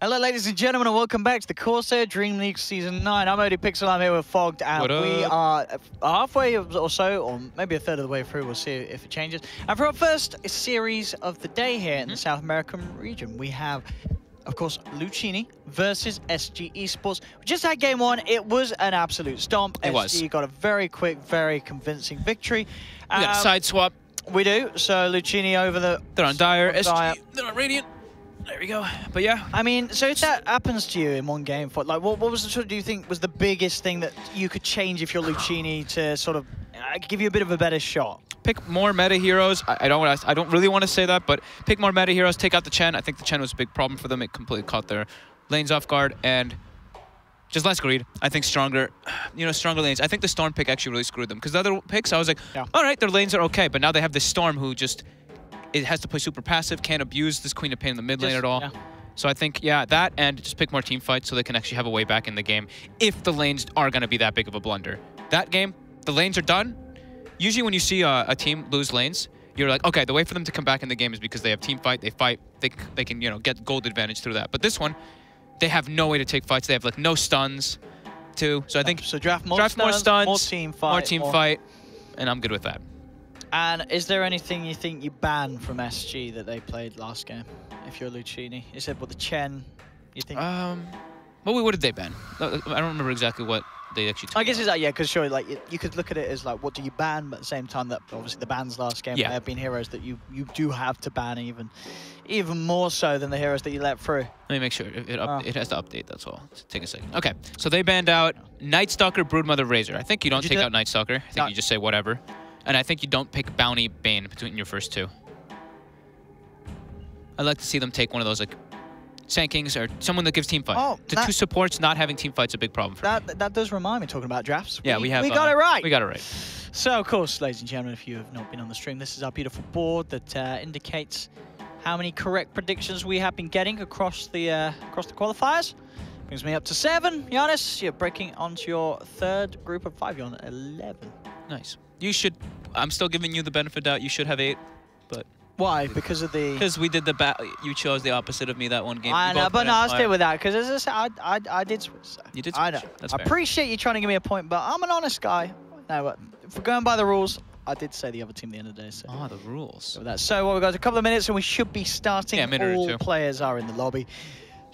Hello, ladies and gentlemen, and welcome back to the CORSAIR DreamLeague Season 9. I'm Odie Pixel, I'm here with Fogged, and we are halfway or so, or maybe a third of the way through. We'll see if it changes. And for our first series of the day here in the South American region, we have, of course, Luccini versus SG Esports. We just had game one. It was an absolute stomp. SG got a very quick, very convincing victory. We got a side swap. We do. So Luccini over the... They're on Dire. SG, they're on Radiant. There we go. But yeah. I mean, so if that happens to you in one game, like, what was the sort of, do you think was the biggest thing that you could change if you're Luccini to sort of give you a bit of a better shot? Pick more meta heroes. I don't really want to say that, but pick more meta heroes. Take out the Chen. I think the Chen was a big problem for them. It completely caught their lanes off guard, and just less greed. I think stronger lanes. I think the Storm pick actually really screwed them, because the other picks, I was like, all right, their lanes are okay, but now they have this Storm who just, it has to play super passive, can't abuse this Queen of Pain in the mid lane at all. Yeah. So I think, yeah, that, and just pick more team fights so they can actually have a way back in the game if the lanes are going to be that big of a blunder. That game, the lanes are done. Usually when you see a team lose lanes, you're like, okay, the way for them to come back in the game is because they have team fight, they fight, they can, get gold advantage through that. But this one, they have no way to take fights. They have like no stuns too. So I think draft more stuns, more team fight, and I'm good with that. And is there anything you think you ban from SG that they played last game, if you're Luccini? Is it the Chen, you think? Well, what did they ban? I don't remember exactly what they actually took. I guess it's like, yeah, because sure, like, you could look at it as like, what do you ban? But at the same time, that obviously the bans last game, there have been heroes that you do have to ban even more so than the heroes that you let through. Let me make sure. It has to update, that's all. Take a second. Okay, so they banned out Night Stalker, Broodmother, Razor. I think you don't take out Night Stalker. I think you just say whatever. And I think you don't pick Bounty, Bane between your first two. I'd like to see them take one of those, like, Sankings or someone that gives team fight. Oh, the two supports not having team fight's a big problem for me. That does remind me, talking about drafts. Yeah, we got it right. We got it right. So, of course, ladies and gentlemen, if you have not been on the stream, this is our beautiful board that indicates how many correct predictions we have been getting across the qualifiers. Brings me up to 7. Giannis, you're breaking onto your third group of 5. You're on 11. Nice. You should. I'm still giving you the benefit of doubt. You should have 8, but. Why? Because of the... Because we did you chose the opposite of me that one game. I know, but no, I'll stay with that, because as I said, I did switch. So. You did switch. I know. I appreciate you trying to give me a point, but I'm an honest guy. No, if we're going by the rules, I did say the other team at the end of the day. So. Oh, the rules. So we've got a couple of minutes, and we should be starting. Yeah, a minute or two. All players are in the lobby.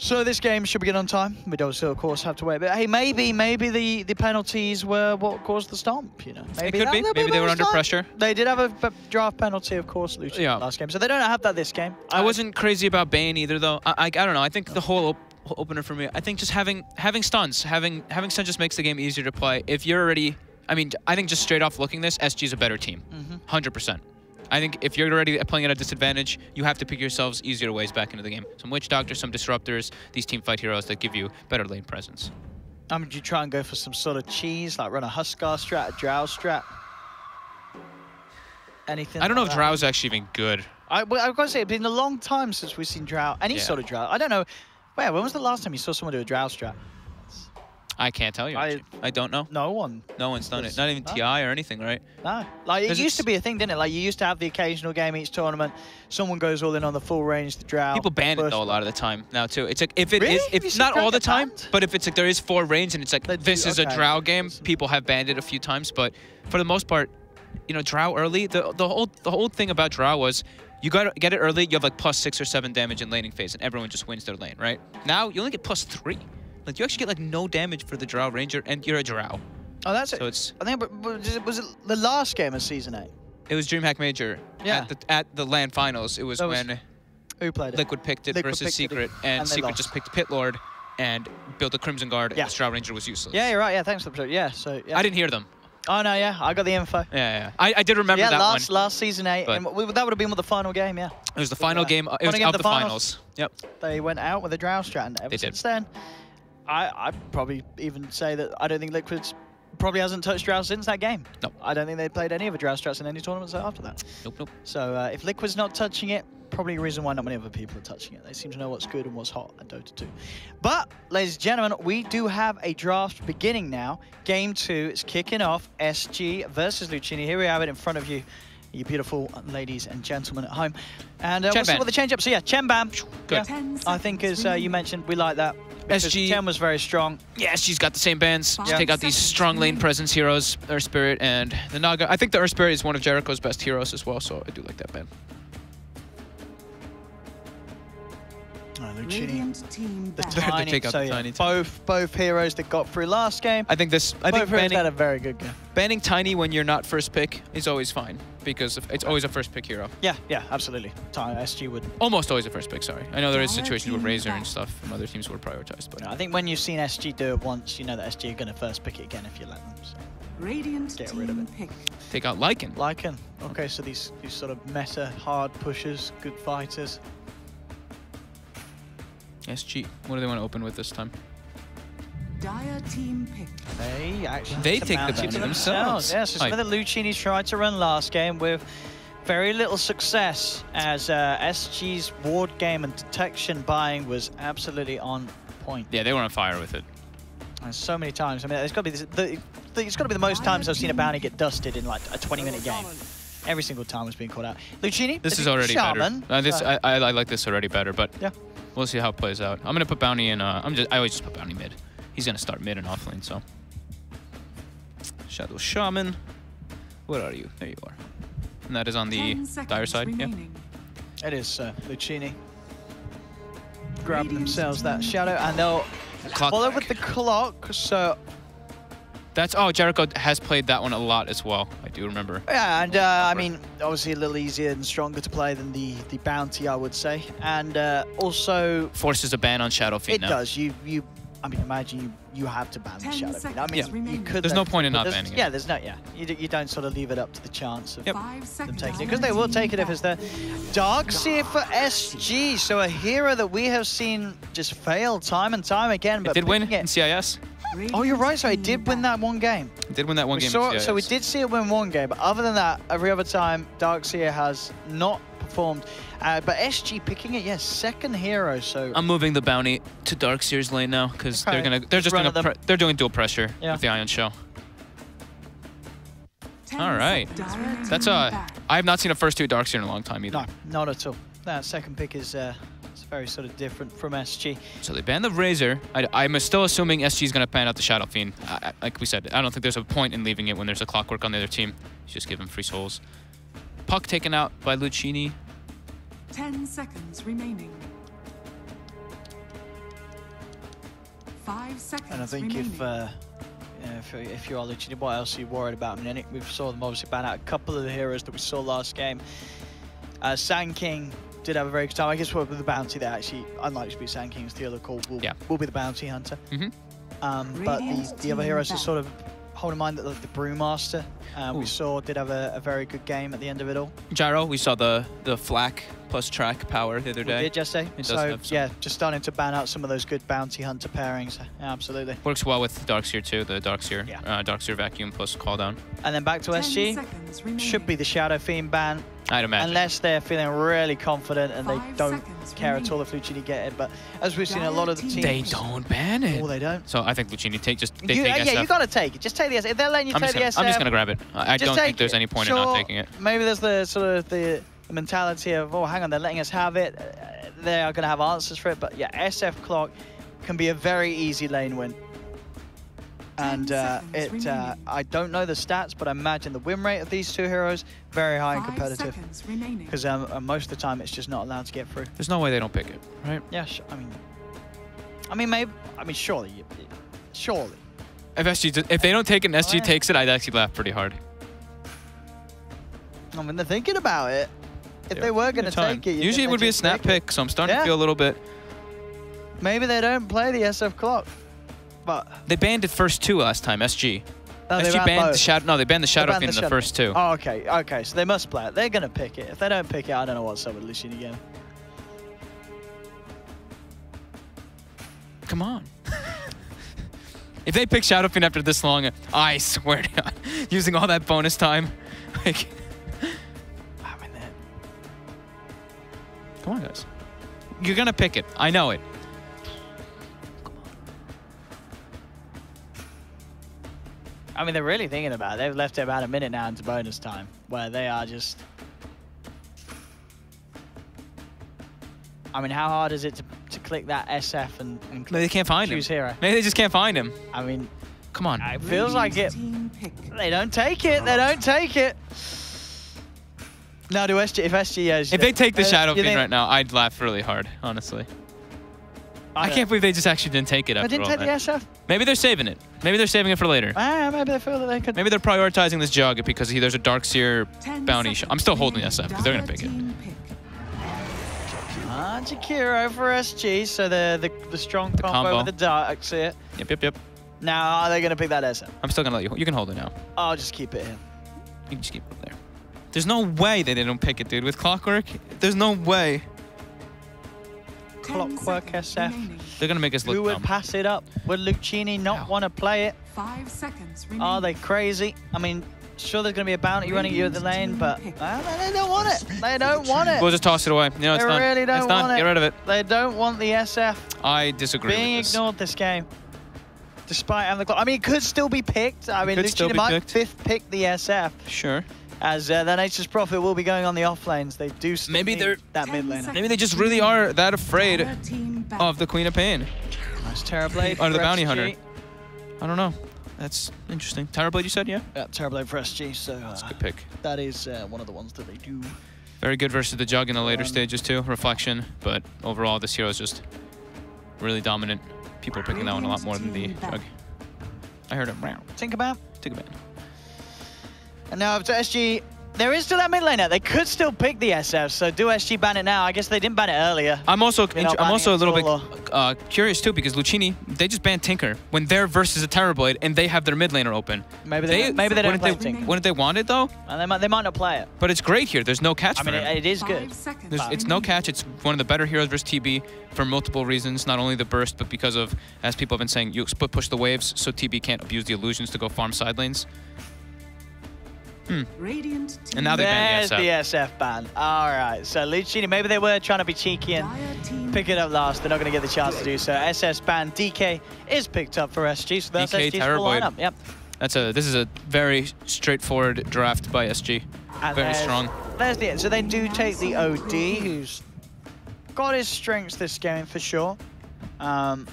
So this game should begin on time. We don't still, of course, have to wait. But hey, maybe the penalties were what caused the stomp. Maybe it could be. Maybe they were under pressure. They did have a draft penalty, of course, Luccini last game. So they don't have that this game. I wasn't crazy about Bane either, though. I don't know. I think the whole opener for me. I think just having stuns, having stuns just makes the game easier to play. If you're already, I think just straight off looking this, SG is a better team, 100%. I think if you're already playing at a disadvantage, you have to pick yourselves easier ways back into the game. Some Witch Doctors, some Disruptors, these team fight heroes that give you better lane presence. Do you try and go for some sort of cheese, like run a Huskar strat, a Drow strat? Anything? I don't know if Drow's actually even good. I've got to say, it's been a long time since we've seen Drow, any sort of Drow. I don't know. When was the last time you saw someone do a Drow strat? I can't tell you. I don't know. No one. No one's done it. Not even TI or anything, right? No. Like, it used to be a thing, didn't it? Like, you used to have the occasional game each tournament. Someone goes all in on the full range, the Drow. People ban it, though, a lot of the time now, too. It's like, if it's not all the time, but if it's like there is 4 range and it's like, this is a Drow game, people have banned it a few times. But for the most part, Drow early, the whole thing about Drow was, you gotta get it early, you have like +6 or 7 damage in laning phase, and everyone just wins their lane, right? Now, you only get +3. Like, you actually get like no damage for the Drow Ranger, and you're a Drow. Oh, that's it. So it's. I think, was it the last game of Season 8? It was DreamHack Major. Yeah. At the LAN finals, it was when who played it? Liquid picked it versus Secret, and Secret just picked Pit Lord and built a Crimson Guard, and the Drow Ranger was useless. Yeah, you're right. Yeah, thanks for the show. Yeah, so I didn't hear them. Oh no, yeah, I got the info. Yeah. I did remember that one. Last Season 8, and that would have been the final game. Yeah. It was the final game. It was of the finals. Yep. They went out with a Drow strat, and ever since then. I'd probably even say that I don't think Liquid's probably hasn't touched Drow since that game. No. I don't think they played any of the Drow strats in any tournaments after that. Nope. So if Liquid's not touching it, probably a reason why not many other people are touching it. They seem to know what's good and what's hot at Dota 2. But, ladies and gentlemen, we do have a draft beginning now. Game 2 is kicking off. SG versus Luccini. Here we have it in front of you. you beautiful ladies and gentlemen at home. And we'll Chen see ban. what the change up. So yeah, Chen ban. Good. Yeah, I think as you mentioned, we like that. SG. Chen was very strong. Yeah, she's got the same bans. Just Yeah. take out these strong lane presence heroes, Earth Spirit and the Naga. I think the Earth Spirit is one of Jericho's best heroes as well, so I do like that ban. Luccini, the They tiny, take out so the yeah, tiny too. both heroes that got through last game. I think Both heroes had a very good game. banning Tiny when you're not first pick is always fine because it's always a first pick hero. Yeah, absolutely. SG would. Almost always a first pick, sorry. I know there is situations with Razor and stuff from other teams who are prioritized, but I think when you've seen SG do it once, you know that SG are going to first pick it again if you let them. So. Radiant Get rid of it. Pick. take out Lycan. Lycan. Okay, so these sort of meta hard pushers, good fighters. SG. What do they want to open with this time? Dire team pick. They actually They took take the bounty bounty to themselves. Yeah, so something that Luccini tried to run last game with very little success, as SG's ward game and detection buying was absolutely on point. Yeah, they were on fire with it. And so many times. I mean, it's got to be it's got to be the most times I've seen a bounty get dusted in like a 20-minute game. Every single time was being called out. Luccini, This is already Shaman. better. I like this already better, but yeah, we'll see how it plays out. I'm gonna put bounty in. I always just put bounty mid. He's gonna start mid and offlane, so. Shadow Shaman. Where are you? There you are. And that is on the dire side. Remaining. Yeah. it is Luccini grabbing themselves that shadow, and they'll follow with the clock. So That's Jericho has played that one a lot as well. I do remember. yeah, and I mean, obviously a little easier and stronger to play than the bounty, I would say, and also Forces a ban on Shadow Fiend it now. does. I mean, imagine you have to ban the 10 Shadow Fiend. I seconds mean, you remaining. could. There's no point in not there's- banning it. Yeah, there's no. Yeah, you don't sort of leave it up to the chance of 5 them seconds. taking it, because they will take it if it's there. Darkseer for SG, so a hero that we have seen just fail time and time again. But It did win picking in it- CIS. Oh, you're right. So he did win that one game. It did win that one We game saw, in CIS. so we did see it win one game, but other than that, every other time Darkseer has not performed. But SG picking it, yes, second hero. So I'm moving the bounty to Darkseer's lane now because Okay. they're just Run gonna at them. they're doing dual pressure Yeah. with the Ion Shell. 10 All right. seconds remaining. That's I have not seen a first two Darkseer in a long time either. no, not at all. That second pick is it's very sort of different from SG. So they banned the Razor. I'm still assuming SG is going to ban out the Shadow Fiend. Like we said, I don't think there's a point in leaving it when there's a clockwork on the other team. You just give him free souls. Puck taken out by Luccini. 10 seconds remaining. 5 seconds And I think remaining. if you are Luccini, what else are you worried about? I mean, we saw them obviously ban out a couple of the heroes that we saw last game. Sand King did have a very good time. I guess with the bounty there, actually, unlikely to be Sand King's the other call will be the bounty hunter. But the other heroes are sort of hold in mind that the Brewmaster we saw did have a very good game at the end of it all. Gyro, we saw the flak plus track power the other day. We did just say. It does So have some. yeah, just starting to ban out some of those good bounty hunter pairings. Yeah, absolutely. Works well with Darkseer too, the Darkseer. Yeah. Darkseer vacuum plus call down. And then back to 10 SG. seconds remaining. Should be the Shadow Fiend ban. I'd imagine. Unless they're feeling really confident and they 5 don't seconds care at all remaining. if Luccini get it. But as we've seen a lot of the teams... They don't ban it. Oh, they don't? So I think Luccini take Yeah, SF. you got to take it. Just take the SF. If they're letting you take the SF... I'm just going to grab it. I just don't take think there's it. any point Sure, in not taking it. Maybe there's the sort of the mentality of, oh, hang on, they're letting us have it. They are going to have answers for it. But yeah, SF clock can be a very easy lane win. And I don't know the stats, but I imagine the win rate of these two heroes very high and 5 competitive. seconds remaining. Because most of the time it's just not allowed to get through. There's no way they don't pick it, right? Yeah, I mean, maybe. I mean, surely. Surely. If they don't take it and SG takes it, I'd actually laugh pretty hard. I mean, they're thinking about it. If Yeah, they were going to time. take it, Usually it would be a snap pick, so I'm starting to feel a little bit. Maybe they don't play the SF clock, but They banned it first two last time, SG. no, they SG ran banned both. the Shadow. No, they banned the Shadow banned Fiend in the Shadow. first two. Oh, okay. So they must play it. They're going to pick it. If they don't pick it, I don't know what's up with Luccini again. Come on. If they pick Shadow Fiend after this long, I swear to God, using all that bonus time, like. I mean, Come on, guys. You're gonna pick it. I know it. I mean, they're really thinking about it. They've left it about a minute now into bonus time, where they are just... I mean, how hard is it to click that SF and Maybe they can't find him. choose hero? Maybe they just can't find him. I mean, come on. it feels like it. They don't take it. They don't take it. Now, do SG, if SG... if they take the Shadow Fiend right now, I'd laugh really hard, honestly. I can't believe they just actually didn't take it after all. They didn't take the SF? Maybe they're saving it. Maybe they're saving it for later. Maybe they feel that they could... Maybe they're prioritizing this jug because there's a Darkseer bounty. I'm still holding SF because they're going to pick it. Jakiro for SG, so the strong combo with the Darkseer. Yep. Now, are they going to pick that SF? I'm still going to let you. You can hold it now. I'll just keep it here. You can just keep it there. There's no way that they don't pick it, dude. With Clockwork, there's no way. Clockwork SF. They're going to make us look Who would dumb. pass it up? Would Luccini not want to play it? 5 seconds remaining. Are they crazy? I mean, sure there's going to be a bounty running you at the lane, but they don't want it. They don't want it. We'll just toss it away. You know, it's they done. really don't It's done. want it. Get rid of it. They don't want the SF. I disagree being with this. ignored this game. Despite having the clock. I mean, it could still be picked. I mean, Luccini might fifth pick the SF. Sure. As the Nature's Prophet will be going on the off lanes. They do still need that mid laner. Maybe they just really are that afraid of the Queen of Pain. Nice Terrorblade Or the Bounty SG. Hunter. I don't know. That's interesting. Terrorblade, you said, yeah? Yeah, Terrorblade for SG. So that's a good pick. That is one of the ones that they do. Very good versus the Jug in the later stages too. Reflection, but overall this hero is just really dominant. People are picking that one a lot more than the Jug. I heard him. Think about. And now up to SG. There is still that mid laner. They could still pick the SF, so do SG ban it now? I guess they didn't ban it earlier. I'm also a little bit curious too because Luccini, they just banned Tinker when they're versus a Terrorblade and they have their mid laner open. Maybe they don't play Tinker. Wouldn't they want it though? And they might not play it. But it's great here. There's no catch for him. It is good. It's no catch. It's one of the better heroes versus TB for multiple reasons. Not only the burst, but because of, as people have been saying, you split push the waves so TB can't abuse the illusions to go farm side lanes. And now they ban the SF. There's the SF ban. All right, so Luccini, maybe they were trying to be cheeky and pick it up last. They're not going to get the chance to do so. SS ban. DK is picked up for SG, so that's DK SG's full lineup. Yep. This is a very straightforward draft by SG. And very strong. There's the end. So they do take the OD, who's got his strengths this game for sure. But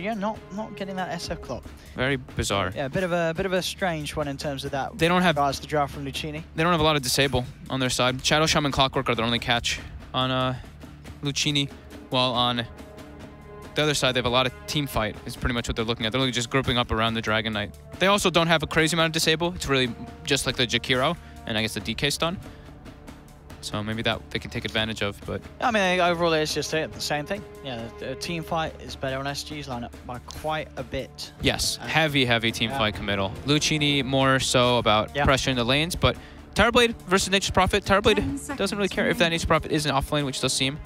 yeah, not getting that SF clock. Very bizarre. Yeah, a bit of a strange one in terms of that. They don't have regards to draft from Luccini. They don't have a lot of disable on their side. Shadow Shaman Clockwork are their only catch on Luccini, while on the other side they have a lot of team fight. Is pretty much what they're looking at. They're really just grouping up around the Dragon Knight. They also don't have a crazy amount of disable. It's really just like the Jakiro and I guess the DK stun. So maybe that they can take advantage of, but... I mean, overall it's just the same thing. Yeah, the team fight is better on SG's lineup by quite a bit. Yes, heavy team fight committal. Luccini more so about pressuring the lanes, but Terrorblade versus Nature's Prophet. Terrorblade doesn't really care if that Nature's Prophet is an off lane, which does seem.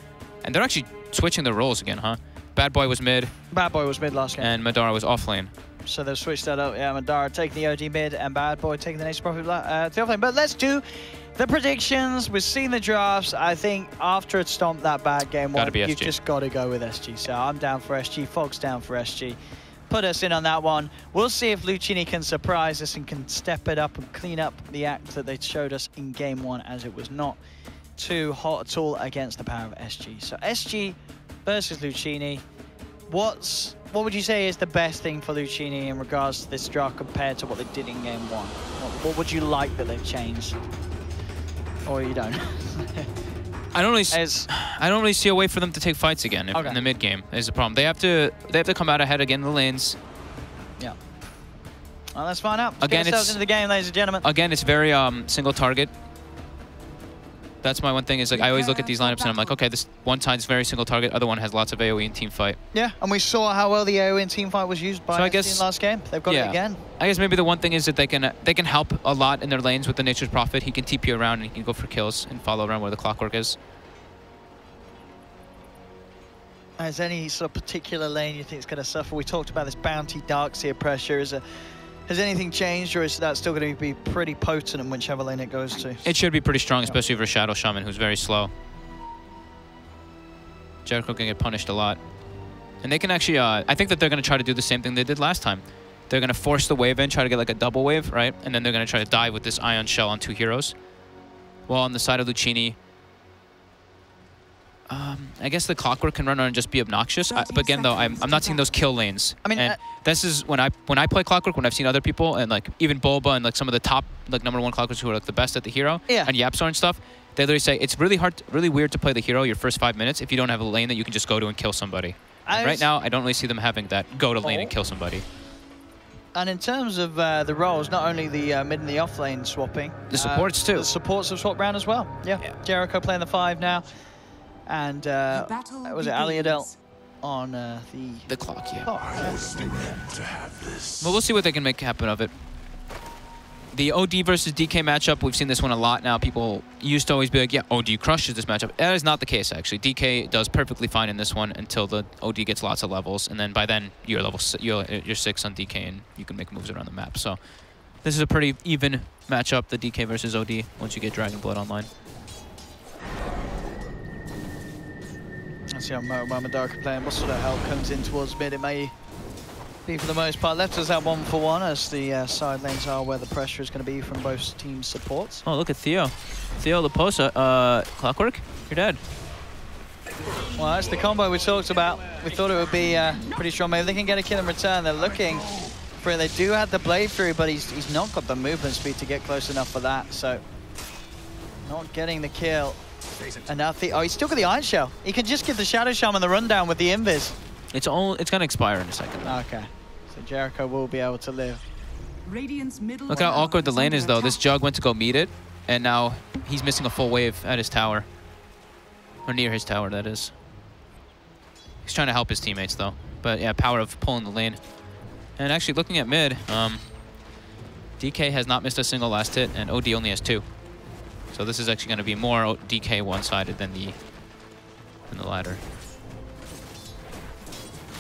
And they're actually switching their roles again, huh? Bad Boy was mid. Bad Boy was mid last game. And Madara was off lane. So they've switched that up. Yeah, Madara taking the OD mid and Bad Boy taking the Nature's Prophet to the off lane. But let's do the predictions. We've seen the drafts. I think after it stomped that bad game one, you've just got to go with SG. So I'm down for SG. Fog's down for SG. Put us in on that one. We'll see if Luccini can surprise us and can step it up and clean up the act that they showed us in game one, as it was not too hot at all against the power of SG. So SG versus Luccini. What would you say is the best thing for Luccini in regards to this draft compared to what they did in game one? What would you like that they've changed? Or you don't? I don't really see a way for them to take fights again in the mid game. Is the problem. They have to come out ahead again in the lanes. Yeah. Well, let's find out. Let's again, get ourselves into the game, ladies and gentlemen. Again, it's very single target. That's my one thing is like I always look at these lineups and I'm like, okay, this one side's very single target, other one has lots of AoE and team fight. Yeah, and we saw how well the AoE and team fight was used by SG in last game. They've got it again. I guess maybe the one thing is that they can help a lot in their lanes with the Nature's Prophet. He can TP around and he can go for kills and follow around where the Clockwork is. Is any sort of particular lane you think is going to suffer? We talked about this bounty Darkseer pressure. Has anything changed, or is that still going to be pretty potent in whichever lane it goes to? It should be pretty strong, especially for Shadow Shaman, who's very slow. Jericho can get punished a lot. And they can actually, I think that they're going to try to do the same thing they did last time. They're going to force the wave in, try to get like a double wave, right? And then they're going to try to dive with this Ion Shell on 2 heroes. While on the side of Luccini, I guess the Clockwork can run on and just be obnoxious. But again, though, I'm not seeing those kill lanes. I mean, and this is when I play Clockwork, when I've seen other people, and like even Bulba and like some of the top like #1 Clockworks who are like the best at the hero, and Yapstar and stuff, they literally say it's really hard, really weird to play the hero your first 5 minutes if you don't have a lane that you can just go to and kill somebody. And right now, I don't really see them having that go to lane and kill somebody. And in terms of the roles, not only the mid and the off lane swapping, the supports too. The supports have swapped around as well. Yeah. Jericho playing the 5 now. And was it Aliadel on the clock? Yeah. Clock. Well, we'll see what they can make happen of it. The OD versus DK matchup, we've seen this one a lot now. People used to always be like, yeah, OD crushes this matchup. That is not the case, actually. DK does perfectly fine in this one until the OD gets lots of levels, and then by then you're you're 6 on DK and you can make moves around the map. So this is a pretty even matchup, the DK versus OD, once you get Dragon Blood online. Let's see how Mamadaka playing. What sort of help comes in towards mid? It may be for the most part left us that 1-for-1 as the side lanes are where the pressure is going to be from both teams' supports. Oh, look at Theo. Theo Laposa. Clockwork, you're dead. Well, that's the combo we talked about. We thought it would be pretty strong. Maybe they can get a kill in return. They're looking for it. They do have the blade through, but he's not got the movement speed to get close enough for that. So, not getting the kill. And now he's still got the Iron Shell. He can just give the Shadow Shaman the rundown with the invis. It's going to expire in a second. Okay. So Jericho will be able to live. Look how awkward the lane is, though. This Jug went to go meet it, and now he's missing a full wave at his tower. Or near his tower, that is. He's trying to help his teammates, though. But yeah, power of pulling the lane. And actually, looking at mid, DK has not missed a single last hit, and OD only has 2. So this is actually going to be more DK one-sided than the latter.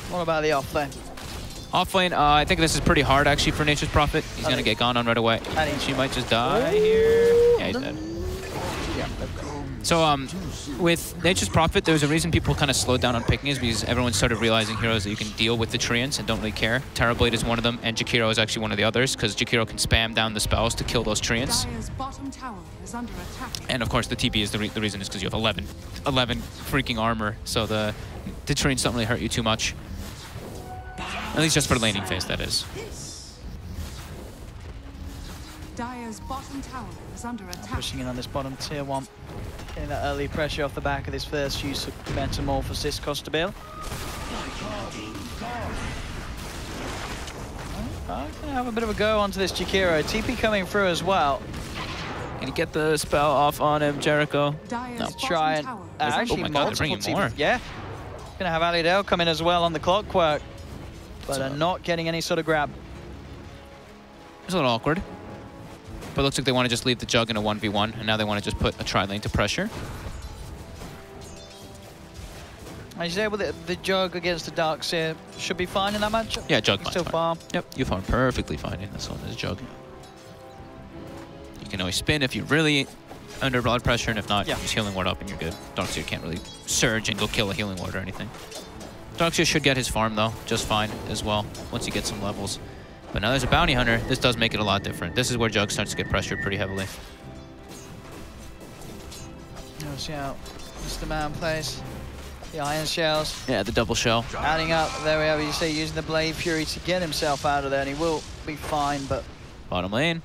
What about the off lane? Off lane, I think this is pretty hard actually for Nature's Prophet. He's going to get gone on right away. She might just die here. Yeah, he's dead. Yeah. So with Nature's Prophet, there was a reason people kind of slowed down on picking is because everyone started realizing heroes that you can deal with the Treants and don't really care. Terrorblade is one of them, and Jakiro is actually one of the others because Jakiro can spam down the spells to kill those Treants. And of course, the TP is the reason is because you have 11 freaking armor, so the Treants don't really hurt you too much. At least just for laning phase, that is. Dire's bottom tower is under attack. Pushing in on this bottom tier 1. Getting that early pressure off the back of this first use of Metamorphosis Costabil. I'm going to have a bit of a go onto this Jakiro. TP coming through as well. Can you get the spell off on him, Jericho? No. Try and actually oh my God, they're bringing more. Yeah. Going to have Aliadel come in as well on the Clockwork. But are not getting any sort of grab. It's a little awkward. But it looks like they want to just leave the Jug in a 1v1, and now they want to just put a tri-lane to pressure. I say well, the Jug against the Darkseer should be fine in that matchup? Yeah, Jug still farm. Yep, you farm perfectly fine in this one, this Jug. You can always spin if you're really under blood pressure, and if not, just Healing Ward up and you're good. Darkseer can't really surge and go kill a Healing Ward or anything. Darkseer should get his farm, though, just fine as well, once he gets some levels. But now there's a Bounty Hunter. This does make it a lot different. This is where Jug starts to get pressured pretty heavily. Let's see how Mr. Man plays. The Iron Shells. Yeah, the double shell. Adding up, there we have you say, using the Blade Fury to get himself out of there, and he will be fine, but... Bottom lane.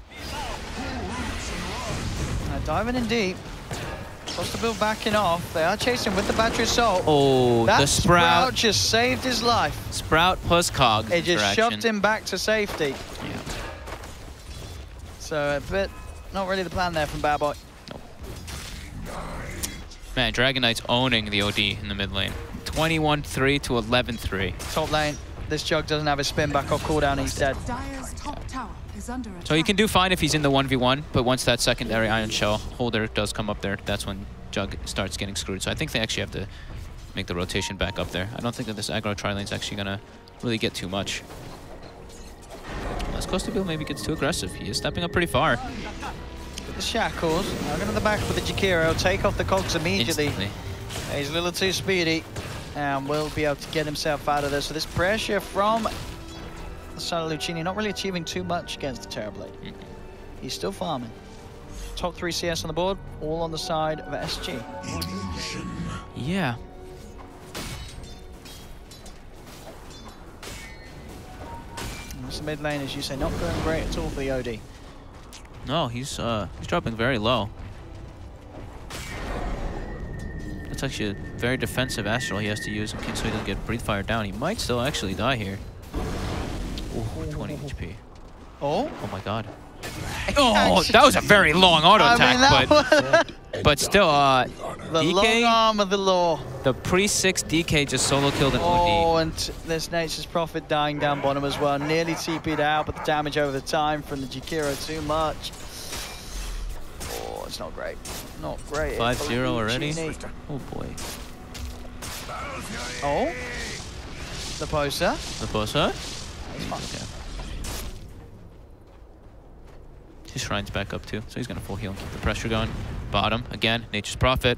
Diving in deep. Costabil backing off. They are chasing with the Battery Assault. Oh, that the Sprout just saved his life. Sprout plus Cog. It just shoved him back to safety. Yeah. So a bit, not really the plan there from Bad Boy. Nope. Man, Dragon Knight's owning the OD in the mid lane. 21-3 to 11-3. Top lane. This Jug doesn't have his spin back off cooldown. He's dead. Dire's top tower is under attack. So he can do fine if he's in the 1v1, but once that secondary Iron Shell holder does come up there, that's when Jug starts getting screwed. So I think they actually have to make the rotation back up there. I don't think that this aggro tri-lane is actually going to really get too much. Unless Costabil maybe gets too aggressive. He is stepping up pretty far. The Shackles. Now going to the back with the Jakiro. Take off the cogs immediately. Instantly. He's a little too speedy and will be able to get himself out of there. So this pressure from the the side of Luccini, not really achieving too much against the Terrorblade. He's still farming. Top 3 CS on the board, all on the side of SG. Yeah. That's the mid lane, as you say, not going great at all for the OD. No, he's dropping very low. It's actually a very defensive Astral he has to use in case so he doesn't get Breathe Fire down. He might still actually die here. Ooh, 20 HP. Oh? Oh my god. Oh, that was a very long auto attack, but still, the DK, long arm of the law. The pre-6 DK just solo killed an OD. Oh, and there's Nature's Prophet dying down bottom as well. Nearly TP'd out, but the damage over the time from the Jakiro too much. Oh, it's not great. Not great. 5-0 already? Oh boy. Oh? The poster? The poster? Okay. His Shrine's back up too, so he's gonna full heal and keep the pressure going. Bottom, again, Nature's Prophet.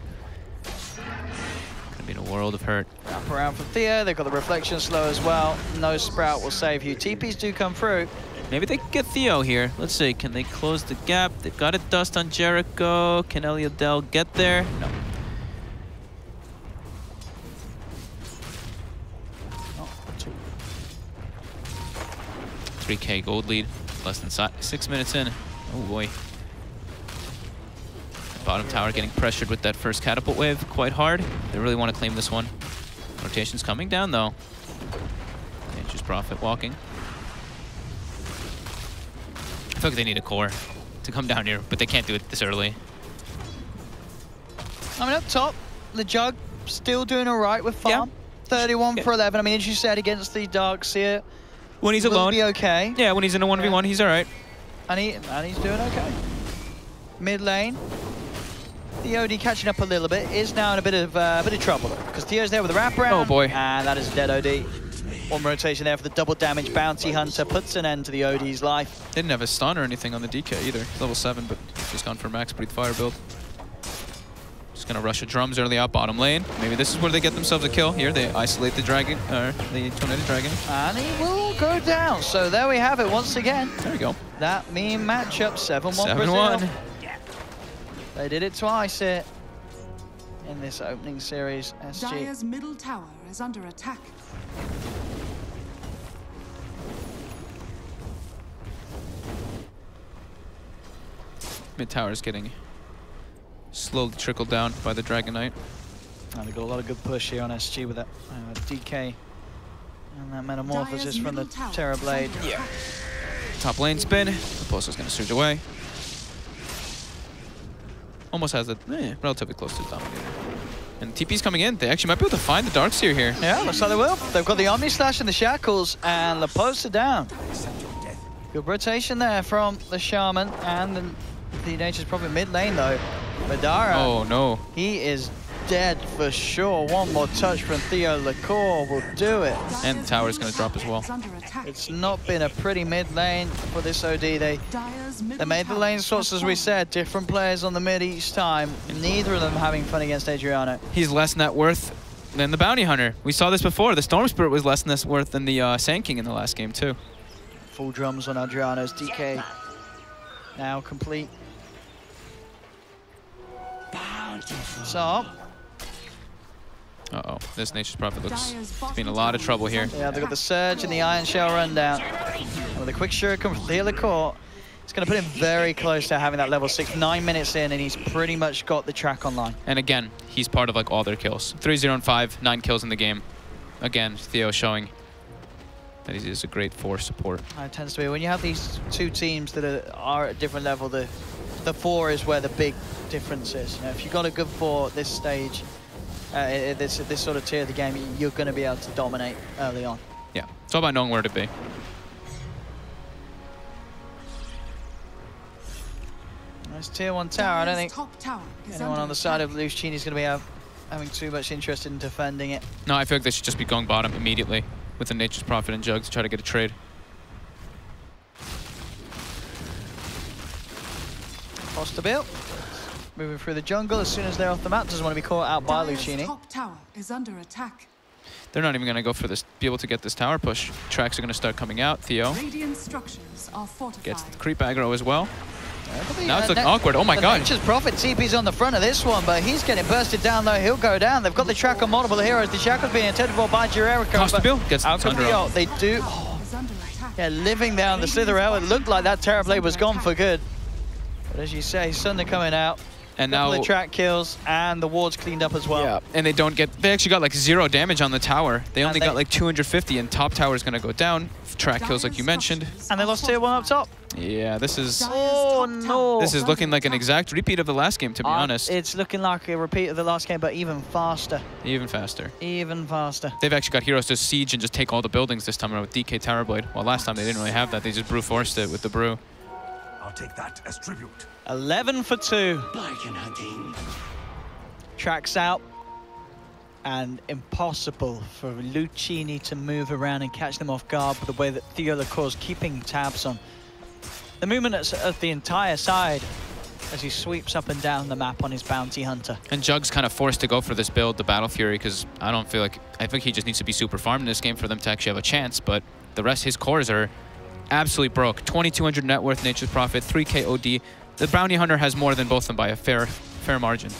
Gonna be in a world of hurt. Wrap around from Theo, they've got the Reflection Slow as well. No Sprout will save you. TPs do come through. Maybe they can get Theo here. Let's see, can they close the gap? They've got a Dust on Jericho. Can Eliodel get there? No. Not at all. 3K gold lead, less than 6 minutes in. Oh boy. Bottom tower getting pressured with that first catapult wave quite hard. They really want to claim this one. Rotation's coming down though. Nature's Prophet walking. I feel like they need a core to come down here, but they can't do it this early. I mean, up top, the Jug still doing all right with farm. Yeah. 31 for 11. I mean, as you said, against the Darkseer, when he's alone, be okay. Yeah, when he's in a 1v1, he's all right. And he's doing okay. Mid lane, the OD catching up a little bit, is now in a bit of trouble because Theo's there with the wraparound. Oh boy! And that is a dead OD. One rotation there for the double damage. Bounty Hunter puts an end to the OD's life. Didn't have a stun or anything on the DK either. Level 7, but just gone for max Breathe Fire build. Just gonna rush a drums early out bottom lane. Maybe this is where they get themselves a kill. Here they isolate the dragon, or the two-headed dragon. And he will go down. So there we have it once again. There we go. That mean matchup, 7-1 7-1. They did it twice here in this opening series. SG. Dire's middle tower is under attack. Mid tower is getting slowly trickled down by the Dragon Knight. And they got a lot of good push here on SG with that DK and that Metamorphosis from the Terrorblade. Yeah. Top lane spin. The poster's gonna surge away. Almost has it relatively close to the Dominator. And TP's coming in. They actually might be able to find the Darkseer here. Yeah, looks like they will. They've got the Omni Slash and the Shackles, and the poster down. Good rotation there from the Shaman, and the Nature's Prophet mid lane though. Madara. Oh no. He is dead for sure. One more touch from Theo Lacour will do it. And the tower is going to drop as well. It's not been a pretty mid lane for this OD. They made the lane swaps, as we said. Different players on the mid each time. Neither of them having fun against Adriano. He's less net worth than the Bounty Hunter. We saw this before. The Storm Spirit was less net worth than the Sand King in the last game too. Full drums on Adriano's DK. Now complete. So. Uh-oh, this Nature's Prophet looks to be in a lot of trouble here. Yeah, they've got the Surge and the Iron Shell rundown. And with a quick shuriken from Theo Lacour, it's going to put him very close to having that level 6. 9 minutes in, and he's pretty much got the track online. And again, he's part of like all their kills. 3-0 and 5, 9 kills in the game. Again, Theo showing that he is a great force support. It tends to be. When you have these two teams that are at different level, the 4 is where the big difference is. You know, if you've got a good 4 at this stage, this sort of tier of the game, you're going to be able to dominate early on. Yeah, it's all about knowing where to be. Nice tier 1 tower. I don't think anyone on the side of Luccini is going to be having too much interest in defending it. No, I feel like they should just be going bottom immediately with the Nature's Prophet and Jug to try to get a trade. Foster built. Moving through the jungle as soon as they're off the map. Doesn't want to be caught out by Luccini. Top tower is under attack. They're not even going to go for this, be able to get this tower push. Tracks are going to start coming out. Theo Radiant structures are fortified. gets the creep aggro as well. Yeah, Now it's looking awkward. Oh my god. Nature's Prophet TP's on the front of this one, but he's getting bursted down though. He'll go down. They've got the track on multiple heroes. The shackle's being attempted for by Jericho. Costa gets the thunder the up. ult. They do. Is under attack. Yeah, living down the Slither out. It looked like that Terrorblade was gone for good. But as you say, Sunder coming out. And Couple now of track kills and the ward's cleaned up as well. Yeah, and they don't get. They actually got like 0 damage on the tower. They only got like 250, and top tower is gonna go down. Track kills like you mentioned. And they lost tier 1 up top. Yeah, this is. Oh no! This is looking like an exact repeat of the last game, to be honest. It's looking like a repeat of the last game, but even faster. Even faster. Even faster. They've actually got heroes to siege and just take all the buildings this time around with DK Towerblade. Well, last time they didn't really have that. They just brute forced it with the brew. I'll take that as tribute. 11 for 2. Bargain hunting. Tracks out. And impossible for Luccini to move around and catch them off guard with the way that Theo LaCour's keeping tabs on the movement of the entire side as he sweeps up and down the map on his bounty hunter. And Jug's kind of forced to go for this build, the Battle Fury, because I think he just needs to be super farmed in this game for them to actually have a chance, but the rest, his cores are absolutely broke. 2,200 net worth, Nature's Prophet, 3k OD. The Bounty Hunter has more than both of them by a fair margin.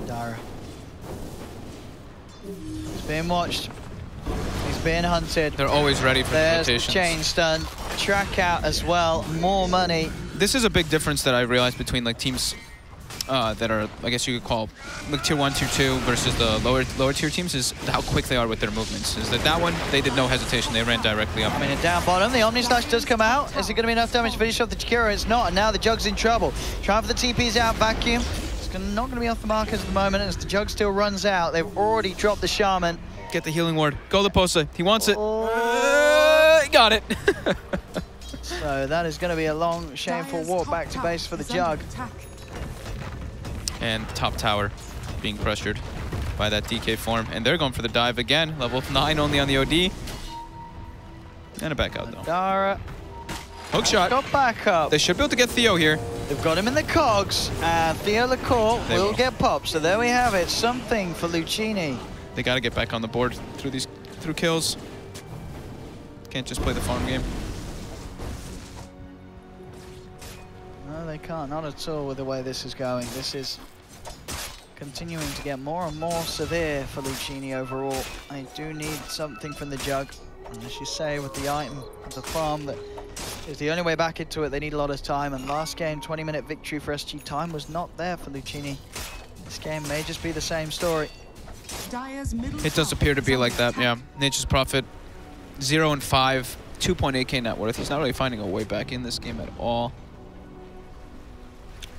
Dara. He's being watched. He's being hunted. They're always ready for There's the rotations. chain stun. Track out as well. More money. This is a big difference that I realized between like teams that are, I guess you could call like tier 1, tier 2 versus the lower tier teams is how quick they are with their movements. Is that one, they did no hesitation. They ran directly up. I mean, down bottom, the Omni Slash does come out. Is it going to be enough damage to finish off the Chikira? It's not, and now the Jug's in trouble. Trying for the TPs out, vacuum. It's not going to be off the markers at the moment as the Jug still runs out. They've already dropped the Shaman. Get the healing ward. Go Liposa. He wants it. He got it. So that is going to be a long, shameful walk back to base for the Jug. And top tower being pressured by that DK form. And they're going for the dive again. Level 9 only on the OD. And a back out though. Dara. Hook shot. Got back up. They should be able to get Theo here. They've got him in the cogs, and Theo LaCour will get popped. So there we have it. Something for Luccini. They got to get back on the board through kills. Can't just play the farm game. No, they can't. Not at all with the way this is going. This is continuing to get more and more severe for Luccini overall. They do need something from the Jug. And as you say, with the item of the farm that is the only way back into it, they need a lot of time. And last game, 20-minute victory for SG. Time was not there for Luccini. This game may just be the same story. It does appear to be like that, yeah. Nature's Prophet, 0 and 5, 2.8k net worth. He's not really finding a way back in this game at all.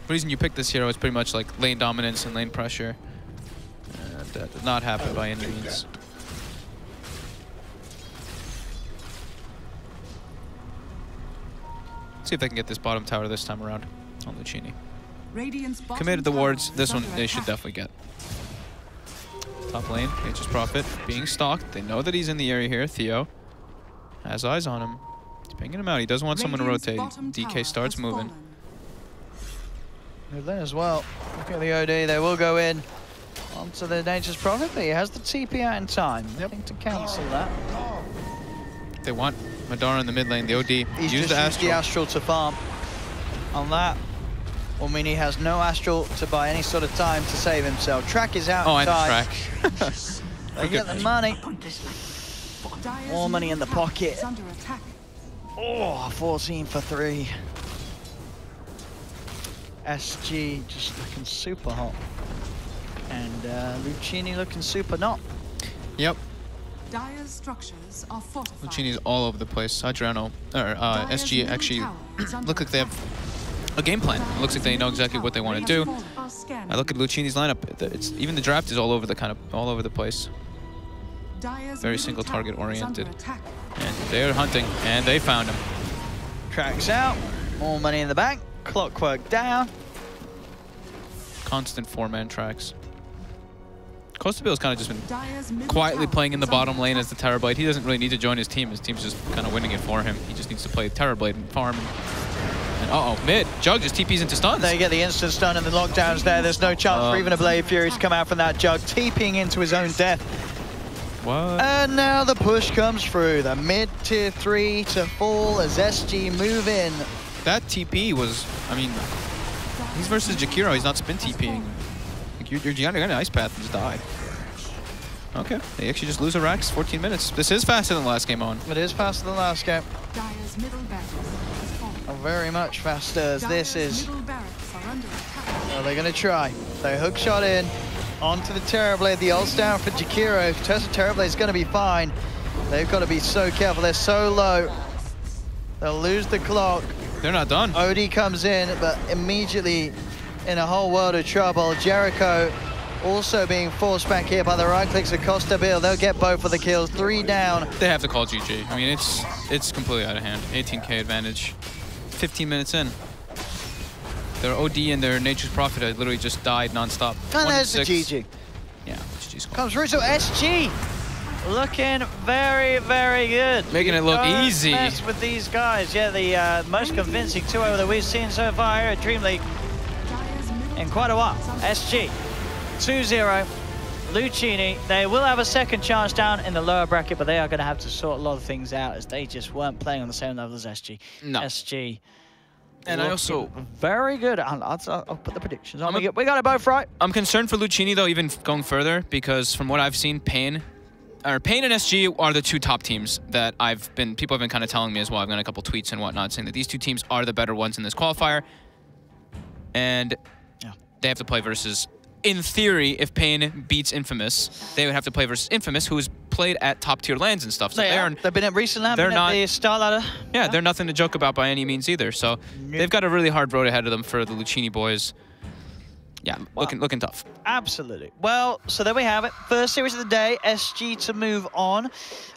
The reason you picked this hero is pretty much like lane dominance and lane pressure. And that did not happen by any means. See if they can get this bottom tower this time around on Luccini. Committed the wards. This one they should definitely get. Top lane, Nature's Prophet being stalked. They know that he's in the area here. Theo has eyes on him. He's pinging him out. He does want someone to rotate. DK starts moving. Good lane as well. Look at the OD. They will go in onto the Nature's Prophet, but he has the TP out in time. Nothing to cancel that. They want Madara in the mid lane. The OD. He's Use just the used Astral. the Astral to farm on that. Will mean he has no Astral to buy any sort of time to save himself. Track is out in time. And track. They get the money. More money in the pocket. Oh, 14 for 3. SG just looking super hot. And Luccini looking super not. Yep. Dire's structures are fortified. Luccini's all over the place. Adriano, or SG actually look like they have a game plan. It looks like they know exactly what they want to do. I look at Luccini's lineup. It's even the draft is all over the place. Very single target oriented. And they're hunting, and they found him. Tracks out. More money in the bank. Clockwork down. Constant 4-man tracks. Costabille's kind of just been quietly playing in the bottom lane as the Terrorblade. He doesn't really need to join his team. His team's just kind of winning it for him. He just needs to play Terrorblade and farm and Uh-oh, mid. Jug just TPs into stuns. They get the instant stun and the lockdowns there. There's no chance for even a Blade Fury to come out from that Jug, TPing into his own death. What? And now the push comes through. The mid tier 3 to fall as SG move in. That TP was, I mean, he's versus Jakiro. He's not spin TPing. Like you're getting an ice path and just died. Okay, they actually just lose a Rax, 14 minutes. This is faster than the last game on. It is faster than the last game. Dire's middle barracks is falling. Very much faster as this is. Middle barracks are under attack. Well, they're going to try. They hook shot in onto the Terrorblade. The ult's down for Jakiro. Tesla Terrorblade is going to be fine. They've got to be so careful. They're so low. They'll lose the clock. They're not done. Odie comes in, but immediately in a whole world of trouble. Jericho also being forced back here by the right clicks of Costa Bill. They'll get both of the kills. 3 down. They have to call GG. I mean, it's completely out of hand. 18k advantage. 15 minutes in. Their OD and their Nature's Prophet had literally just died non-stop. And there's the GG. Yeah, GG's cool. Comes through, so SG looking very, very good. Making it look easy. Mess with these guys. Yeah, the most convincing 2-0 that we've seen so far here at DreamLeague in quite a while. SG 2-0. Luccini, they will have a second chance down in the lower bracket, but they are going to have to sort a lot of things out as they just weren't playing on the same level as SG. No. SG. And I also... Very good. I'll put the predictions on. We got it both right. I'm concerned for Luccini, though, even going further, because from what I've seen, Pain and SG are the 2 top teams that people have been kind of telling me as well. I've got a couple tweets and whatnot saying that these 2 teams are the better ones in this qualifier. And yeah, they have to play versus... In theory, if Pain beats Infamous, they would have to play versus Infamous, who's played at top-tier lands and stuff. So they've been at recently. They're not at the Star Ladder. Yeah, they're nothing to joke about by any means either. So they've got a really hard road ahead of them for the Luccini boys. Yeah, looking tough. Absolutely. Well, so there we have it. First series of the day, SG to move on.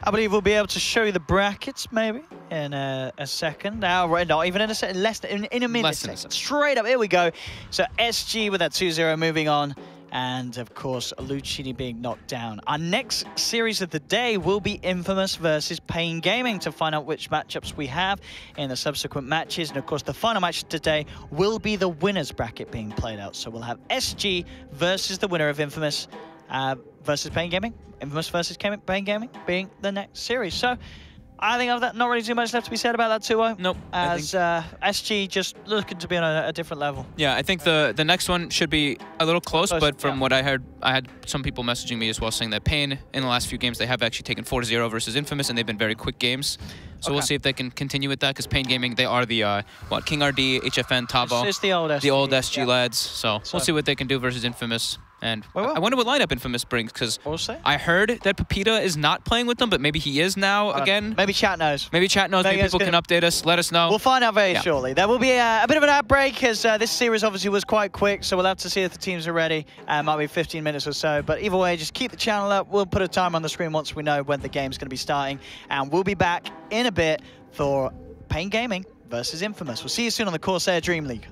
I believe we'll be able to show you the brackets maybe in a second. Now, not even in a second, in a minute. Straight up, here we go. So SG with that 2-0 moving on. And of course, Luccini being knocked down. Our next series of the day will be Infamous versus Pain Gaming to find out which matchups we have in the subsequent matches. And of course, the final match today will be the winners bracket being played out. So we'll have SG versus the winner of Infamous versus Pain Gaming. Infamous versus Pain Gaming being the next series. So I think of that, not really too much left to be said about that 2-0. Nope. As SG just looking to be on a different level. Yeah, I think the next one should be a little close, but from what I heard, I had some people messaging me as well saying that Pain, in the last few games, they have actually taken 4-0 versus Infamous, and they've been very quick games. So we'll see if they can continue with that, because Pain Gaming, they are the, King RD, HFN, Tavo. It's the old SG. The old SG lads. So we'll see what they can do versus Infamous. And I wonder what lineup Infamous brings, because I heard that Pepita is not playing with them, but maybe he is now again. Maybe chat knows. Maybe chat knows. Maybe people can update us, let us know. We'll find out very shortly. There will be a bit of an outbreak, as this series obviously was quite quick, so we'll have to see if the teams are ready. Might be 15 minutes or so, but either way, just keep the channel up. We'll put a time on the screen once we know when the game's going to be starting, and we'll be back in a bit for Pain Gaming versus Infamous. We'll see you soon on the CORSAIR DreamLeague.